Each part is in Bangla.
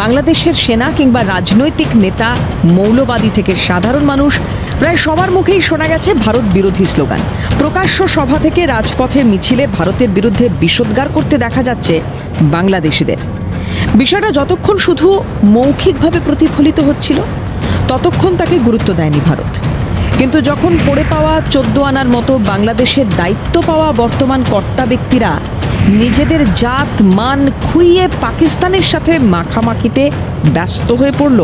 বাংলাদেশের সেনা কিংবা রাজনৈতিক নেতা, মৌলবাদী থেকে সাধারণ মানুষ প্রায় সবার মুখেই শোনা গেছে ভারত বিরোধী স্লোগান। প্রকাশ্য সভা থেকে রাজপথের মিছিলে ভারতের বিরুদ্ধে বিষোদ্গার করতে দেখা যাচ্ছে বাংলাদেশিদের। বিষয়টা যতক্ষণ শুধু মৌখিকভাবে প্রতিফলিত হচ্ছিল ততক্ষণ তাকে গুরুত্ব দেয়নি ভারত। কিন্তু যখন পড়ে পাওয়া 14 আনার মতো বাংলাদেশের দায়িত্ব পাওয়া বর্তমান কর্তা ব্যক্তিরা নিজেদের জাত মান খুইয়ে পাকিস্তানের সাথে মাখামাখিতে ব্যস্ত হয়ে পড়ল,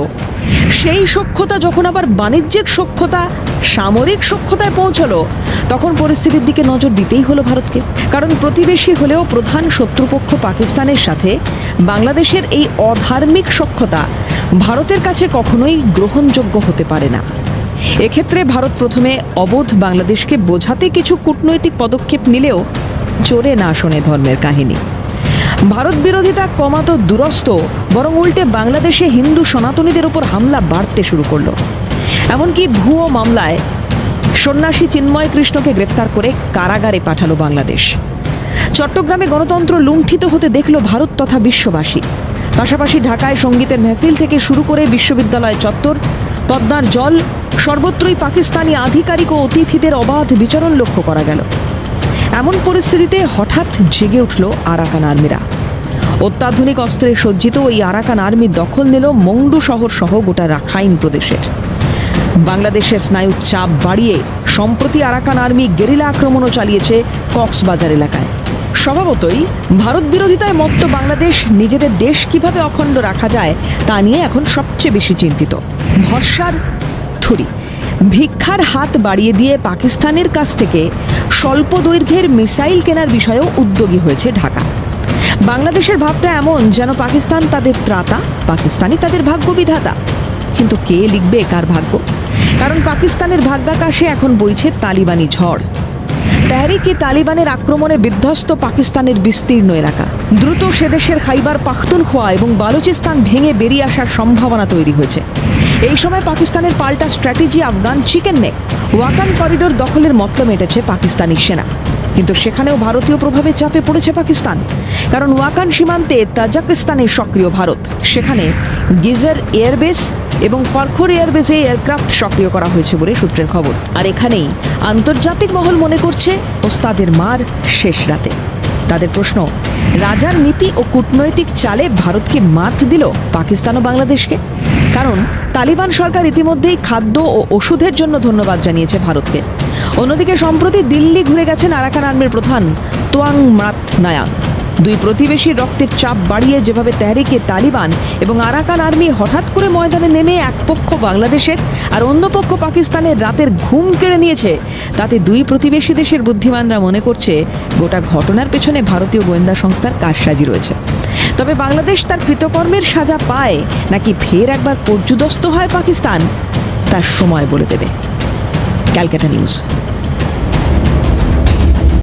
সেই সখ্যতা যখন আবার বাণিজ্যিক সখ্যতা, সামরিক সখ্যতায় পৌঁছলো, তখন পরিস্থিতির দিকে নজর দিতেই হলো ভারতকে। কারণ প্রতিবেশী হলেও প্রধান শত্রুপক্ষ পাকিস্তানের সাথে বাংলাদেশের এই অধার্মিক সখ্যতা ভারতের কাছে কখনোই গ্রহণযোগ্য হতে পারে না। এক্ষেত্রে ভারত প্রথমে অবোধ বাংলাদেশকে বোঝাতে কিছু কূটনৈতিক পদক্ষেপ নিলেও চোরে না শোনে ধর্মের কাহিনী। ভারত বিরোধিতা কমাতো দুরস্ত, বরং উল্টে বাংলাদেশে হিন্দু সনাতনীদের উপর হামলা বাড়তে শুরু করলো। এমনকি ভুয়ো মামলায় সন্ন্যাসী চিন্ময় কৃষ্ণকে গ্রেপ্তার করে কারাগারে পাঠালো বাংলাদেশ। চট্টগ্রামে গণতন্ত্র লুণ্ঠিত হতে দেখল ভারত তথা বিশ্ববাসী। পাশাপাশি ঢাকায় সঙ্গীতের মেহফিল থেকে শুরু করে বিশ্ববিদ্যালয় চত্বর, পদ্মার জল, সর্বত্রই পাকিস্তানি আধিকারিক ও অতিথিদের অবাধ বিচরণ লক্ষ্য করা গেল। এমন পরিস্থিতিতে হঠাৎ জেগে উঠল আরাকান আর্মিরা। অত্যাধুনিক অস্ত্রে সজ্জিত ওই আরাকান আর্মি দখল নিল মংডু শহর সহ গোটা রাখাইন প্রদেশের। বাংলাদেশের স্নায়ুর চাপ বাড়িয়ে সম্প্রতি আরাকান আর্মি গেরিলা আক্রমণও চালিয়েছে কক্সবাজার এলাকায়। স্বভাবতই ভারত বিরোধিতায় মত্ত বাংলাদেশ নিজেদের দেশ কিভাবে অখণ্ড রাখা যায় তা নিয়ে এখন সবচেয়ে বেশি চিন্তিত। ভরসার থুরি, ভিক্ষার হাত বাড়িয়ে দিয়ে পাকিস্তানের কাছ থেকে স্বল্প দৈর্ঘ্যের মিসাইল কেনার বিষয়েও উদ্যোগী হয়েছে ঢাকা। বাংলাদেশের ভাবটা এমন যেন পাকিস্তান তাদের ত্রাতা, পাকিস্তানি তাদের ভাগ্য বিধাতা। কিন্তু কে লিখবে কার ভাগ্য? কারণ পাকিস্তানের ভাগ্যাকাশে এখন বইছে তালিবানি ঝড়। তেহরিকে তালিবানের আক্রমণে বিধ্বস্ত পাকিস্তানের বিস্তীর্ণ এলাকা। দ্রুত সে দেশের খাইবার পাখতুনখোয়া এবং বালুচিস্তান ভেঙে বেরিয়ে আসার সম্ভাবনা তৈরি হয়েছে। এই সময় পাকিস্তানের পাল্টা strategy Afghan chicken neck, Wakhan corridor দখলের মতলব এঁটেছে পাকিস্তানি সেনা। কিন্তু সেখানেও ভারতীয় প্রভাবে চাপে পড়েছে পাকিস্তান। কারণ ওয়াকান সীমান্তে তাজিকিস্তানে সক্রিয় ভারত। সেখানে গিজার এয়ারবেস এবং ফরখর এয়ারবেসে এয়ারক্রাফট সক্রিয় করা হয়েছে বলে সূত্রের খবর। আর এখানেই আন্তর্জাতিক মহল মনে করছে ওস্তাদের মার শেষ রাতে। তাদের প্রশ্ন, রাজার নীতি ও কূটনৈতিক চালে ভারতকে মাত দিল পাকিস্তান ও বাংলাদেশকে? কারণ তালিবান সরকার ইতিমধ্যেই খাদ্য ও ওষুধের জন্য ধন্যবাদ জানিয়েছে ভারতকে। অন্যদিকে সম্প্রতি দিল্লি ঘুরে গেছেন আরাকান আর্মির প্রধান তোয়াং ম্রাত নায়াং। দুই প্রতিবেশীর রক্তের চাপ বাড়িয়ে যেভাবে তেহরিকে তালিবান এবং আরাকান আর্মি হঠাৎ করে ময়দানে নেমে এক পক্ষ বাংলাদেশের আর অন্য পক্ষ পাকিস্তানের রাতের ঘুম কেড়ে নিয়েছে, তাতে দুই প্রতিবেশী দেশের বুদ্ধিমানরা মনে করছে গোটা ঘটনার পেছনে ভারতীয় গোয়েন্দা সংস্থার কারসাজি রয়েছে। তবে বাংলাদেশ তার কৃতকর্মের সাজা পায় নাকি ফের একবার পর্যুদস্ত হয় পাকিস্তান, তার সময় বলে দেবে। ক্যালকাটা নিউজ।